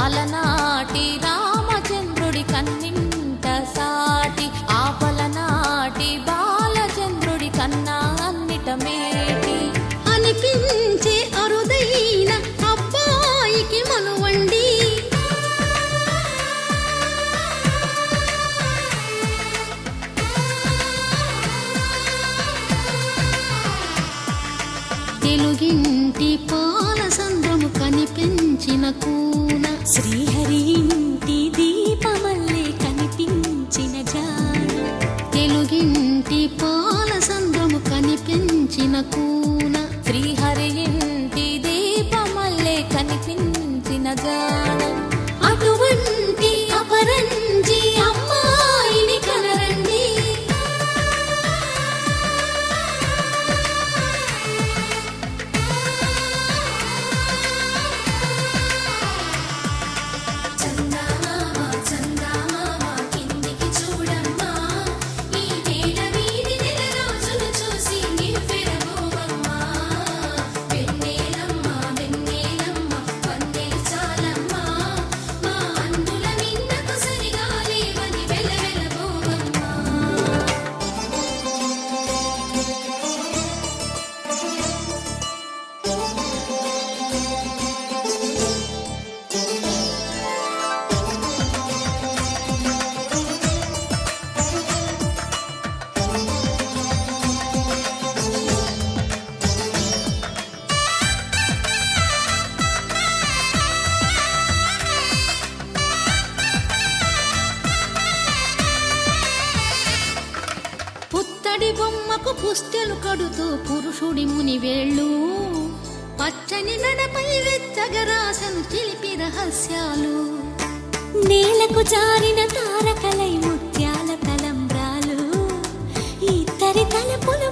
అలనాటి రామచంద్రుడి కన్నింట సాటి ఆపలనాటి బాలచంద్రుడి కన్నా అన్నిట మేటి అనిపించే అరుదైన అబ్బాయికి మనువండి తెలుగింటి పాలసంద్రము కనిపించిన కూన శ్రీహరి ఇంటి దీపమల్లే కనిపించిన జాన తెలుగింటి పాలసంద్రము కనిపించిన కూన శ్రీహరి ఇంటి దీపమల్లే కనిపించిన జాన అటువంటి అపరంజి అమ్మాయిని కనరండి పుత్తడి బొమ్మకు పుస్తెలు కడుతూ పురుషుడి ముని వేళ్ళు పచ్చని నడపై వెచ్చగరాసను చిలిపి రహస్యాలు నేలకు జారిన తారకలై ముత్యాల తలంబ్రాలు ఇద్దరి తలపులు